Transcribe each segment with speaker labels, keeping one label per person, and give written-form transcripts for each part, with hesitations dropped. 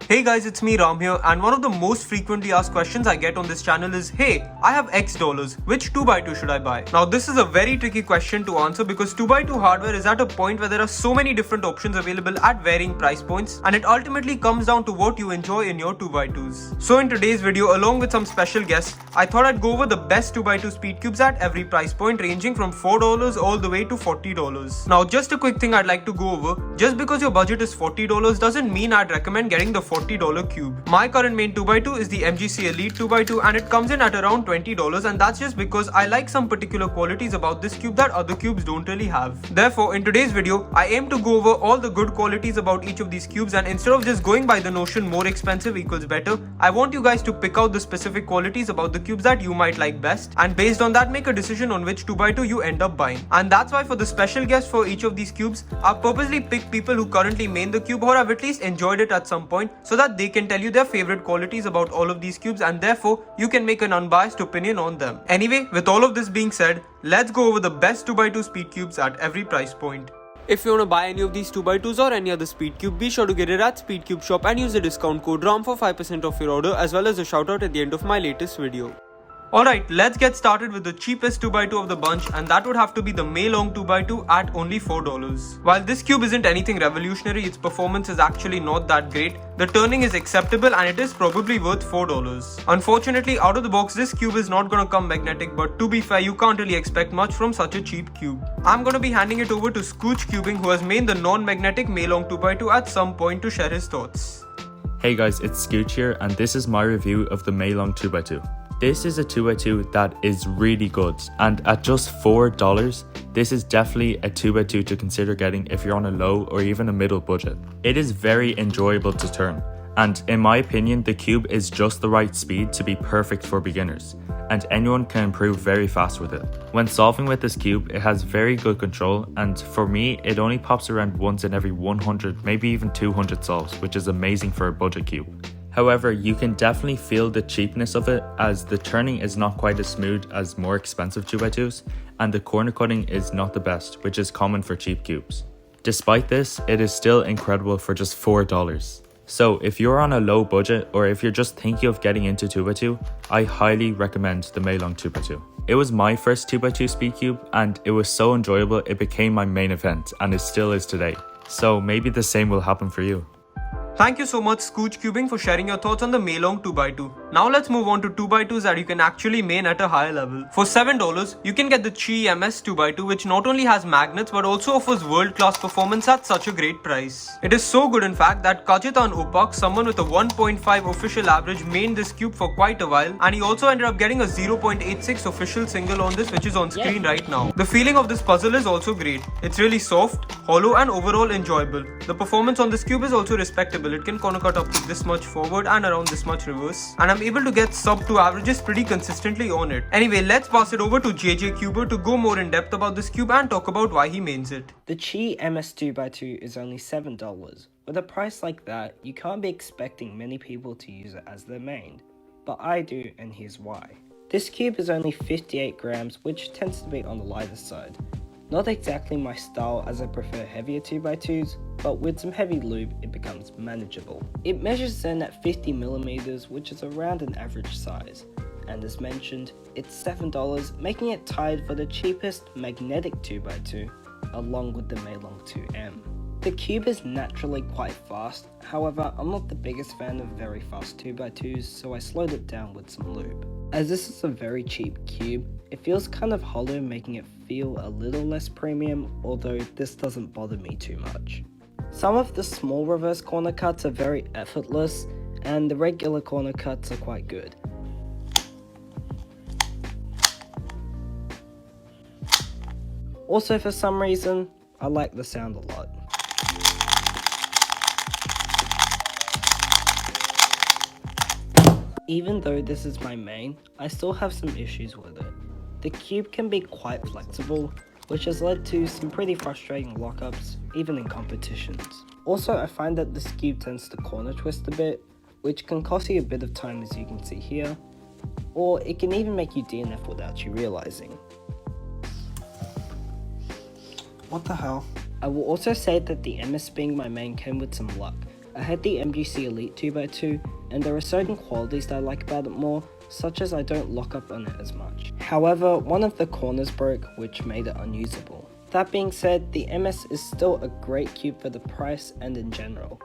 Speaker 1: Hey guys, it's me Ram here, and one of the most frequently asked questions I get on this channel is, hey, I have X dollars, which 2x2 should I buy? Now this is a very tricky question to answer because 2x2 hardware is at a point where there are so many different options available at varying price points, and it ultimately comes down to what you enjoy in your 2x2s. So in today's video, along with some special guests, I thought I'd go over the best 2x2 speed cubes at every price point, ranging from $4 all the way to $40. Now just a quick thing I'd like to go over, just because your budget is $40 doesn't mean I'd recommend getting the $40 cube. My current main 2x2 is the MGC Elite 2x2 and it comes in at around $20, and that's just because I like some particular qualities about this cube that other cubes don't really have. Therefore, in today's video, I aim to go over all the good qualities about each of these cubes, and instead of just going by the notion more expensive equals better, I want you guys to pick out the specific qualities about the cubes that you might like best, and based on that make a decision on which 2x2 you end up buying. And that's why for the special guest for each of these cubes, I've purposely picked people who currently main the cube or have at least enjoyed it at some point, so that they can tell you their favorite qualities about all of these cubes, and therefore you can make an unbiased opinion on them. Anyway, with all of this being said, let's go over the best 2x2 speed cubes at every price point. If you want to buy any of these 2x2s or any other speed cube, be sure to get it at Speedcube shop and use the discount code RAM for 5% off your order, as well as a shout out at the end of my latest video. Alright, let's get started with the cheapest 2x2 of the bunch, and that would have to be the MeiLong 2x2 at only $4. While this cube isn't anything revolutionary, its performance is actually not that great, the turning is acceptable and it is probably worth $4. Unfortunately, out of the box this cube is not gonna come magnetic, but to be fair, you can't really expect much from such a cheap cube. I'm gonna be handing it over to Scooch Cubing, who has made the non-magnetic MeiLong 2x2 at some point, to share his thoughts.
Speaker 2: Hey guys, it's Scooch here, and this is my review of the MeiLong 2x2. This is a 2x2 that is really good, and at just $4, this is definitely a 2x2 to consider getting if you're on a low or even a middle budget. It is very enjoyable to turn, and in my opinion the cube is just the right speed to be perfect for beginners, and anyone can improve very fast with it. When solving with this cube, it has very good control, and for me it only pops around once in every 100, maybe even 200 solves, which is amazing for a budget cube. However, you can definitely feel the cheapness of it, as the turning is not quite as smooth as more expensive 2x2s, and the corner cutting is not the best, which is common for cheap cubes. Despite this, it is still incredible for just $4. So if you're on a low budget, or if you're just thinking of getting into 2x2, I highly recommend the MeiLong 2x2. It was my first 2x2 speed cube, and it was so enjoyable it became my main event, and it still is today. So maybe the same will happen for you.
Speaker 1: Thank you so much Scooch Cubing for sharing your thoughts on the MeiLong 2x2. Now let's move on to 2x2s that you can actually main at a higher level. For $7, you can get the Qiyi MS 2x2, which not only has magnets but also offers world-class performance at such a great price. It is so good in fact that Kajitan Opak, someone with a 1.5 official average, mained this cube for quite a while, and he also ended up getting a 0.86 official single on this, which is on screen right now. The feeling of this puzzle is also great. It's really soft, hollow and overall enjoyable. The performance on this cube is also respectable. It can corner cut up to this much forward and around this much reverse, and I'm able to get sub 2 averages pretty consistently on it. Anyway, let's pass it over to JJ Cuber to go more in depth about this cube and talk about why he mains it.
Speaker 3: The Qiyi MS 2x2 is only $7. With a price like that, you can't be expecting many people to use it as their main, but I do, and here's why. This cube is only 58 grams, which tends to be on the lighter side. Not exactly my style, as I prefer heavier 2x2s, but with some heavy lube it becomes manageable. It measures in at 50mm, which is around an average size, and as mentioned, it's $7, making it tied for the cheapest magnetic 2x2 along with the MeiLong 2M. The cube is naturally quite fast, however I'm not the biggest fan of very fast 2x2s, so I slowed it down with some lube. As this is a very cheap cube, it feels kind of hollow, making it feel a little less premium, although this doesn't bother me too much. Some of the small reverse corner cuts are very effortless, and the regular corner cuts are quite good. Also, for some reason, I like the sound a lot. Even though this is my main, I still have some issues with it. The cube can be quite flexible, which has led to some pretty frustrating lockups, even in competitions. Also, I find that this cube tends to corner twist a bit, which can cost you a bit of time, as you can see here, or it can even make you DNF without you realizing. What the hell? I will also say that the MS being my main came with some luck, I had the MGC Elite 2x2, and there are certain qualities that I like about it more, such as I don't lock up on it as much. However, one of the corners broke, which made it unusable. That being said, the MS is still a great cube for the price and in general.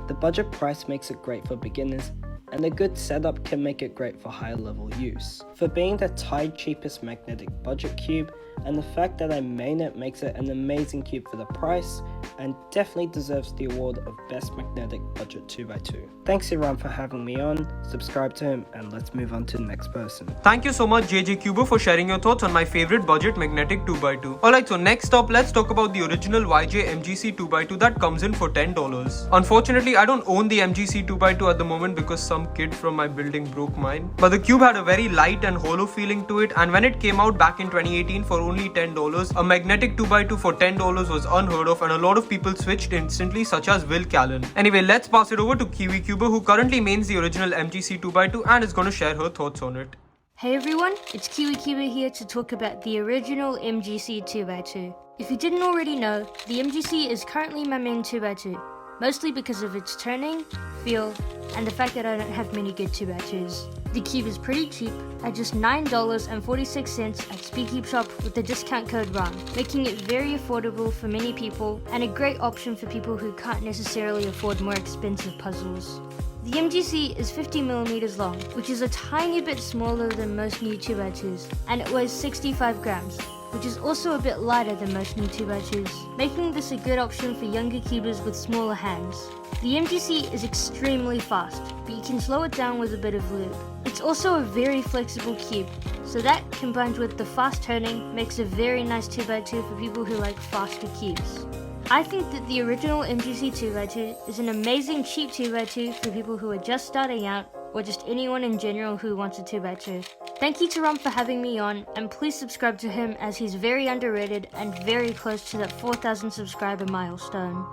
Speaker 3: The budget price makes it great for beginners, and a good setup can make it great for higher level use. For being the tied cheapest magnetic budget cube, and the fact that I main it makes it an amazing cube for the price, and definitely deserves the award of Best Magnetic Budget 2x2. Thanks everyone for having me on, subscribe to him, and let's move on to the next person.
Speaker 1: Thank you so much JJ Cuber for sharing your thoughts on my favorite budget magnetic 2x2. Alright, so next up, let's talk about the original YJ MGC 2x2 that comes in for $10. Unfortunately, I don't own the MGC 2x2 at the moment because some kid from my building broke mine. But the cube had a very light and hollow feeling to it, and when it came out back in 2018 for only $10, a magnetic 2x2 for $10 was unheard of, and a lot of people switched instantly, such as Will Callan. Anyway, let's pass it over to Kiwi Cuber, who currently mains the original MGC 2x2 and is going to share her thoughts on it.
Speaker 4: Hey everyone, it's Kiwi Cuber here to talk about the original MGC 2x2. If you didn't already know, the MGC is currently my main 2x2, mostly because of its turning, feel, and the fact that I don't have many good 2x2s. The cube is pretty cheap, at just $9.46 at Speedcube shop with the discount code RUN, making it very affordable for many people and a great option for people who can't necessarily afford more expensive puzzles. The MGC is 50mm long, which is a tiny bit smaller than most new 2x2s, and it weighs 65 grams, which is also a bit lighter than most new 2x2s, making this a good option for younger cubers with smaller hands. The MGC is extremely fast, but you can slow it down with a bit of lube. It's also a very flexible cube, so that combined with the fast turning makes a very nice 2x2 for people who like faster cubes. I think that the original MGC 2x2 is an amazing cheap 2x2 for people who are just starting out, or just anyone in general who wants a 2x2. Thank you to Rom for having me on, and please subscribe to him as he's very underrated and very close to that 4,000 subscriber milestone.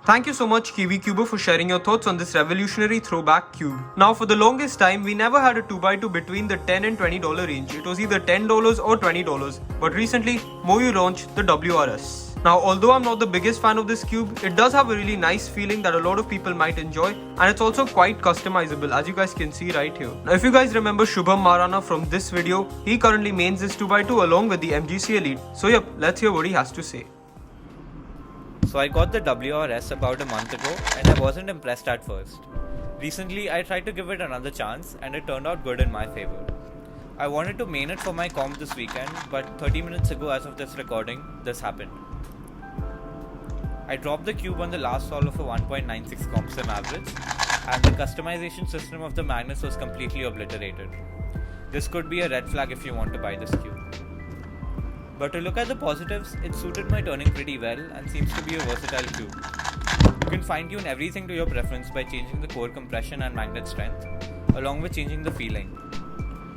Speaker 1: Thank you so much Kiwi Cuber for sharing your thoughts on this revolutionary throwback cube. Now, for the longest time, we never had a 2x2 between the $10 and $20 range. It was either $10 or $20, but recently, MoYu launched the WRS. Now, although I'm not the biggest fan of this cube, it does have a really nice feeling that a lot of people might enjoy, and it's also quite customizable, as you guys can see right here. Now, if you guys remember Shubham Maharana from this video, he currently mains this 2x2 along with the MGC Elite. So yep, let's hear what he has to say.
Speaker 5: So I got the WRS about a month ago and I wasn't impressed at first. Recently I tried to give it another chance and it turned out good in my favor. I wanted to main it for my comp this weekend, but 30 minutes ago as of this recording, this happened. I dropped the cube on the last sol of a 1.96 comp sim average, and the customization system of the magnets was completely obliterated. This could be a red flag if you want to buy this cube. But to look at the positives, it suited my turning pretty well and seems to be a versatile cube. You can fine tune everything to your preference by changing the core compression and magnet strength, along with changing the feeling.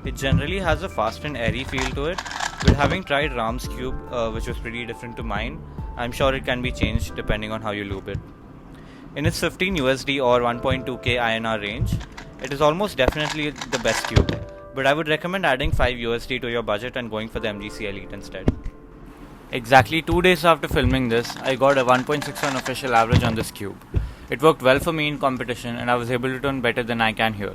Speaker 5: It generally has a fast and airy feel to it, but having tried Ram's cube, which was pretty different to mine, I'm sure it can be changed depending on how you lube it. In its 15 USD or 1.2k INR range, it is almost definitely the best cube, but I would recommend adding 5 USD to your budget and going for the MGC Elite instead. Exactly 2 days after filming this, I got a 1.61 official average on this cube. It worked well for me in competition and I was able to turn better than I can here.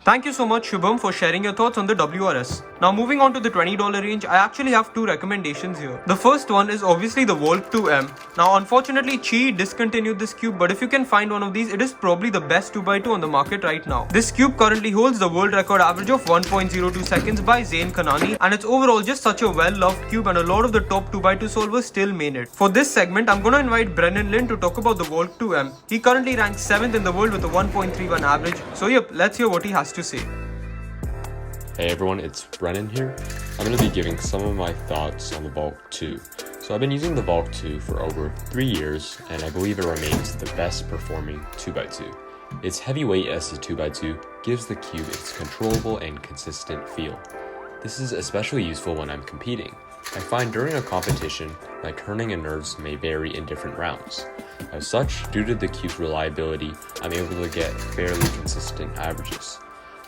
Speaker 1: Thank you so much Shubham for sharing your thoughts on the WRS. Now moving on to the $20 range, I actually have two recommendations here. The first one is obviously the Valk 2M. Now unfortunately Qiyi discontinued this cube, but if you can find one of these, it is probably the best 2x2 on the market right now. This cube currently holds the world record average of 1.02 seconds by Zain Kanani, and it's overall just such a well-loved cube, and a lot of the top 2x2 solvers still main it. For this segment, I'm gonna invite Brennen Lin to talk about the Valk 2M. He currently ranks 7th in the world with a 1.31 average, so yep, let's hear what he has to say.
Speaker 6: Hey everyone, it's Brennen here. I'm going to be giving some of my thoughts on the Valk 2. So I've been using the Valk 2 for over 3 years, and I believe it remains the best performing 2x2. Its heavyweight as a 2x2 gives the cube its controllable and consistent feel. This is especially useful when I'm competing. I find during a competition, my turning and nerves may vary in different rounds. As such, due to the cube's reliability, I'm able to get fairly consistent averages.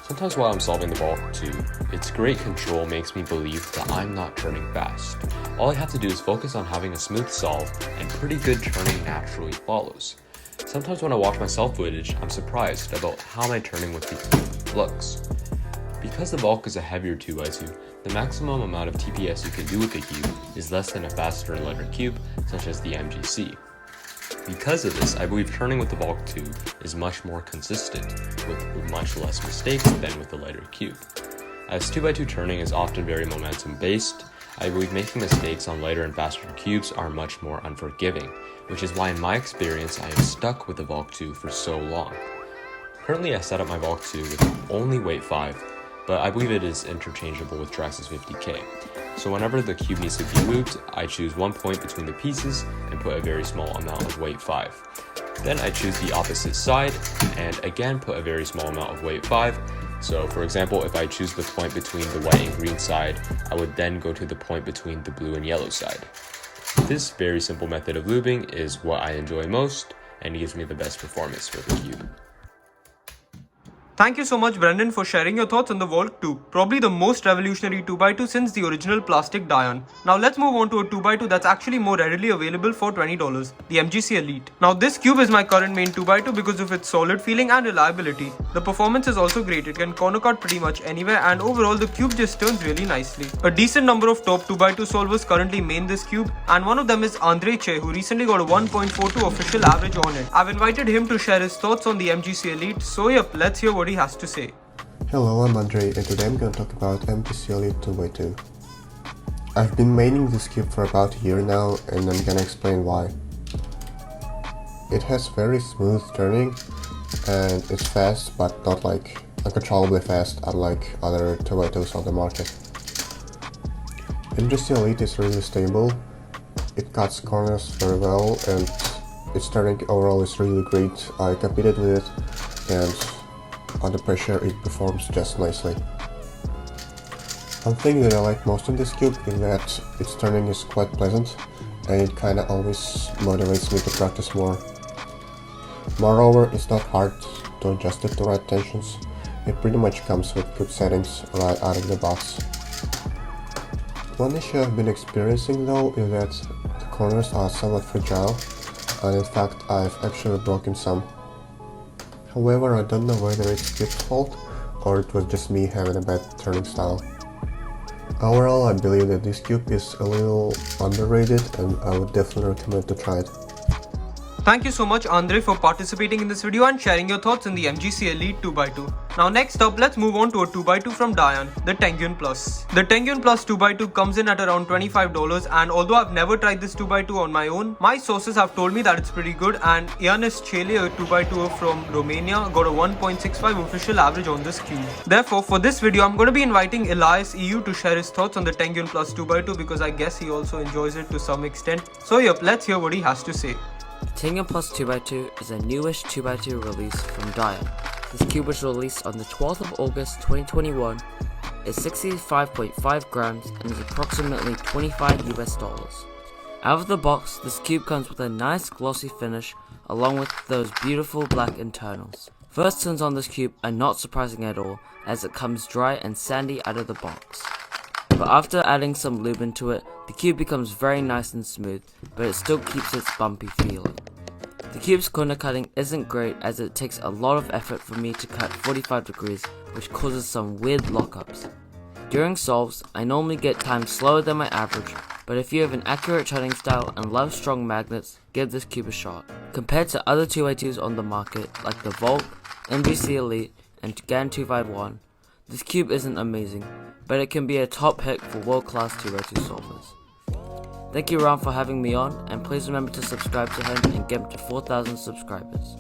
Speaker 6: Sometimes while I'm solving the Valk 2, its great control makes me believe that I'm not turning fast. All I have to do is focus on having a smooth solve, and pretty good turning naturally follows. Sometimes when I watch myself footage, I'm surprised about how my turning with the cube looks. Because the Valk is a heavier 2x2, the maximum amount of TPS you can do with the cube is less than a faster and lighter cube, such as the MGC. Because of this, I believe turning with the Valk 2 is much more consistent, with much less mistakes than with the lighter cube. As 2x2 turning is often very momentum based, I believe making mistakes on lighter and faster cubes are much more unforgiving, which is why in my experience I have stuck with the Valk 2 for so long. Currently I set up my Valk 2 with only weight 5, but I believe it is interchangeable with Drax's 50k. So whenever the cube needs to be looped, I choose one point between the pieces and put a very small amount of weight 5. Then I choose the opposite side and again put a very small amount of weight 5. So for example, if I choose the point between the white and green side, I would then go to the point between the blue and yellow side. This very simple method of looping is what I enjoy most and gives me the best performance for the cube.
Speaker 1: Thank you so much, Brennen, for sharing your thoughts on the Valk 2, probably the most revolutionary 2x2 since the original plastic DaYan. Now let's move on to a 2x2 that's actually more readily available for $20, the MGC Elite. Now this cube is my current main 2x2 because of its solid feeling and reliability. The performance is also great, it can corner cut pretty much anywhere, and overall the cube just turns really nicely. A decent number of top 2x2 solvers currently main this cube, and one of them is Andre Che, who recently got a 1.42 official average on it. I've invited him to share his thoughts on the MGC Elite, so yep, let's hear what he has to say.
Speaker 7: Hello, I'm Andre and today I'm gonna talk about MGC Elite 2x2. I've been maining this cube for about a year now and I'm gonna explain why. It has very smooth turning and it's fast, but not like uncontrollably fast unlike other 2x2s on the market. MGC Elite is really stable, it cuts corners very well and its turning overall is really great. I competed with it and under pressure it performs just nicely. One thing that I like most in this cube is that its turning is quite pleasant and it kinda always motivates me to practice more. Moreover, it's not hard to adjust it to right tensions, it pretty much comes with good settings right out of the box. One issue I've been experiencing though is that the corners are somewhat fragile and in fact I've actually broken some. However, I don't know whether it's cube's fault or it was just me having a bad turning style. Overall, I believe that this cube is a little underrated and I would definitely recommend to try it.
Speaker 1: Thank you so much, Andre, for participating in this video and sharing your thoughts on the MGC Elite 2x2. Now next up, let's move on to a 2x2 from DaYan, the Tengyun Plus. The Tengyun Plus 2x2 comes in at around $25, and although I've never tried this 2x2 on my own, my sources have told me that it's pretty good, and Elyas Eyou, a 2x2 from Romania, got a 1.65 official average on this cube. Therefore, for this video, I'm going to be inviting Elyas Eyou to share his thoughts on the Tengyun Plus 2x2 because I guess he also enjoys it to some extent. So yep, let's hear what he has to say.
Speaker 8: The Tengyun Plus 2x2 is a newish 2x2 release from DaYan. This cube was released on the 12th of August 2021, is 65.5 grams and is approximately $25 US. Out of the box, this cube comes with a nice glossy finish along with those beautiful black internals. First turns on this cube are not surprising at all as it comes dry and sandy out of the box. But after adding some lube into it, the cube becomes very nice and smooth, but it still keeps its bumpy feeling. The cube's corner cutting isn't great as it takes a lot of effort for me to cut 45 degrees, which causes some weird lockups. During solves, I normally get times slower than my average, but if you have an accurate turning style and love strong magnets, give this cube a shot. Compared to other 2x2s on the market like the Valk, MGC Elite, and callan-2x2, this cube isn't amazing, but it can be a top pick for world-class 2x2 solvers. Thank you Ram for having me on, and please remember to subscribe to him and get him to 4,000 subscribers.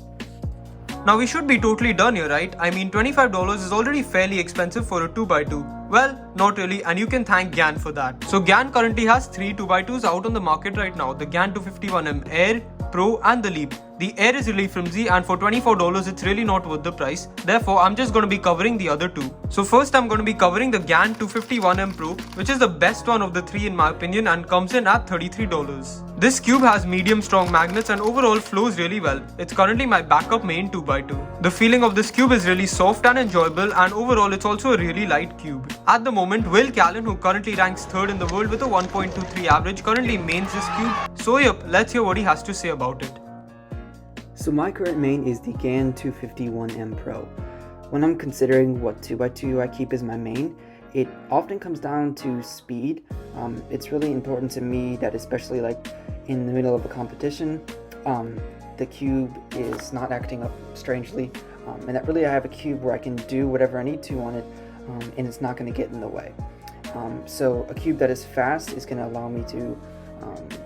Speaker 1: Now we should be totally done here, right? I mean, $25 is already fairly expensive for a 2x2. Well, not really, and you can thank DaYan for that. So DaYan currently has 3 2x2s out on the market right now, the DaYan 251M Air, Pro and the Leap. The Air is really flimsy and for $24 it's really not worth the price. Therefore, I'm just going to be covering the other 2. So first I'm going to be covering the DaYan 251M Pro, which is the best one of the 3 in my opinion and comes in at $33. This cube has medium strong magnets and overall flows really well. It's currently my backup main 2x2. The feeling of this cube is really soft and enjoyable, and overall it's also a really light cube. At the moment, Will Callan, who currently ranks 3rd in the world with a 1.23 average, currently mains this cube. So yep, let's hear what he has to say about it.
Speaker 9: So my current main is the DaYan 251M Pro. When I'm considering what 2x2 I keep as my main, it often comes down to speed. It's really important to me that, especially like in the middle of a competition, the cube is not acting up strangely, and that really I have a cube where I can do whatever I need to on it, and it's not going to get in the way. So a cube that is fast is going to allow me to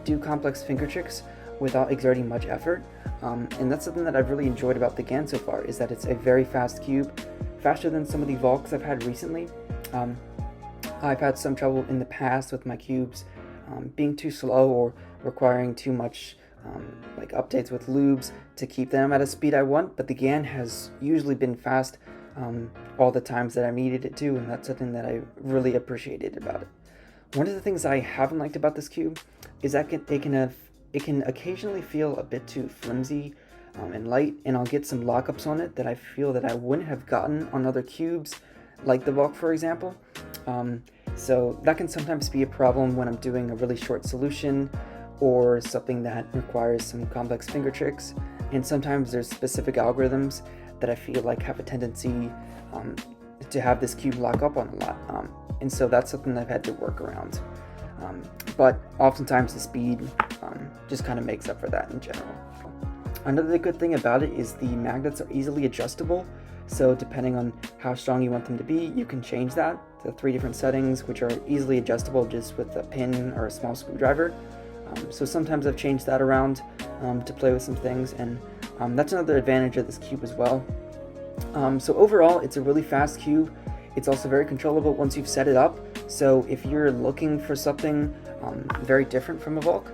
Speaker 9: do complex finger tricks without exerting much effort, and that's something that I've really enjoyed about the DaYan so far, is that it's a very fast cube, faster than some of the Valks I've had recently. I've had some trouble in the past with my cubes being too slow or requiring too much like updates with lubes to keep them at a speed I want, but the DaYan has usually been fast all the times that I needed it to, and that's something that I really appreciated about it. One of the things I haven't liked about this cube is that it can occasionally feel a bit too flimsy and light, and I'll get some lockups on it that I feel that I wouldn't have gotten on other cubes, like the Valk for example. So that can sometimes be a problem when I'm doing a really short solution or something that requires some complex finger tricks, and sometimes there's specific algorithms that I feel like have a tendency to have this cube lock up on a lot, and so that's something I've had to work around. But oftentimes the speed just kind of makes up for that in general. Another good thing about it is the magnets are easily adjustable, so depending on how strong you want them to be, you can change that to 3 different settings, which are easily adjustable just with a pin or a small screwdriver. So sometimes I've changed that around to play with some things, and that's another advantage of this cube as well. So overall, it's a really fast cube. It's also very controllable once you've set it up, so if you're looking for something very different from a Valk,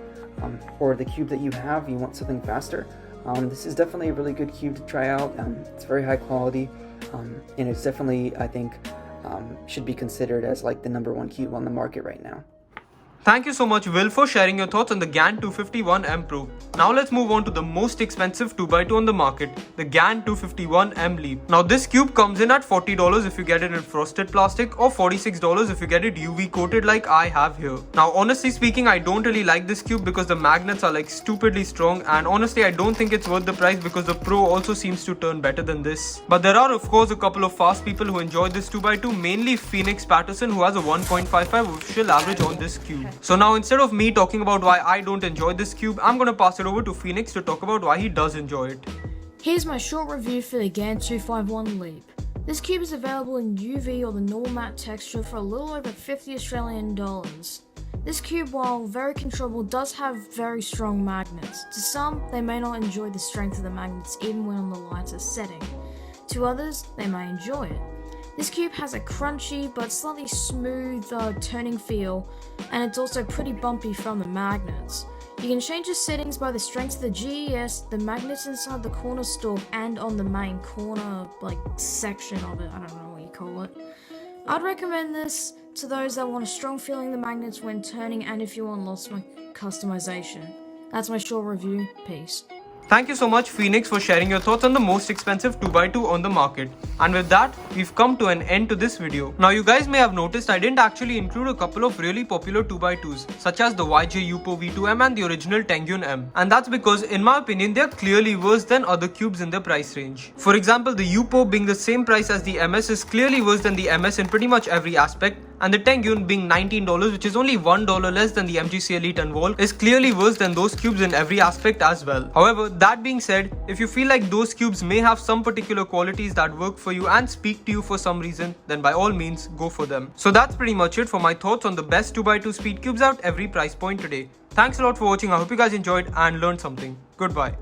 Speaker 9: or the cube that you have, you want something faster, this is definitely a really good cube to try out. It's very high quality, and it's definitely, I think, should be considered as like the #1 cube on the market right now.
Speaker 1: Thank you so much, Will, for sharing your thoughts on the DaYan 251M Pro. Now let's move on to the most expensive 2x2 on the market, the DaYan 251M Leap. Now this cube comes in at $40 if you get it in frosted plastic, or $46 if you get it UV coated like I have here. Now honestly speaking, I don't really like this cube because the magnets are like stupidly strong, and honestly I don't think it's worth the price because the Pro also seems to turn better than this. But there are of course a couple of fast people who enjoy this 2x2, mainly Phoenix Patterson, who has a 1.55 official average on this cube. So now instead of me talking about why I don't enjoy this cube, I'm gonna pass it over to Phoenix to talk about why he does enjoy it.
Speaker 4: Here's my short review for the DaYan 251 Leap. This cube is available in UV or the normal matte texture for a little over $50 Australian. This cube, while very controllable, does have very strong magnets. To some, they may not enjoy the strength of the magnets even when on the lighter setting. To others, they may enjoy it. This cube has a crunchy but slightly smooth turning feel, and it's also pretty bumpy from the magnets. You can change the settings by the strength of the GES, the magnets inside the corner stalk, and on the main corner section of it. I don't know what you call it. I'd recommend this to those that want a strong feeling of the magnets when turning, and if you want lots of customization. That's my short review. Peace.
Speaker 1: Thank you so much, Phoenix, for sharing your thoughts on the most expensive 2x2 on the market. And with that, we've come to an end to this video. Now you guys may have noticed I didn't actually include a couple of really popular 2x2s, such as the MoYu WeiPo W2M and the original Tengyun M. And that's because, in my opinion, they're clearly worse than other cubes in their price range. For example, the WeiPo being the same price as the MS is clearly worse than the MS in pretty much every aspect, and the Tengyun being $19, which is only $1 less than the MGC Elite and Valk, is clearly worse than those cubes in every aspect as well. However, that being said, if you feel like those cubes may have some particular qualities that work for you and speak to you for some reason, then by all means go for them. So that's pretty much it for my thoughts on the best 2x2 speed cubes at every price point today. Thanks a lot for watching. I hope you guys enjoyed and learned something. Goodbye.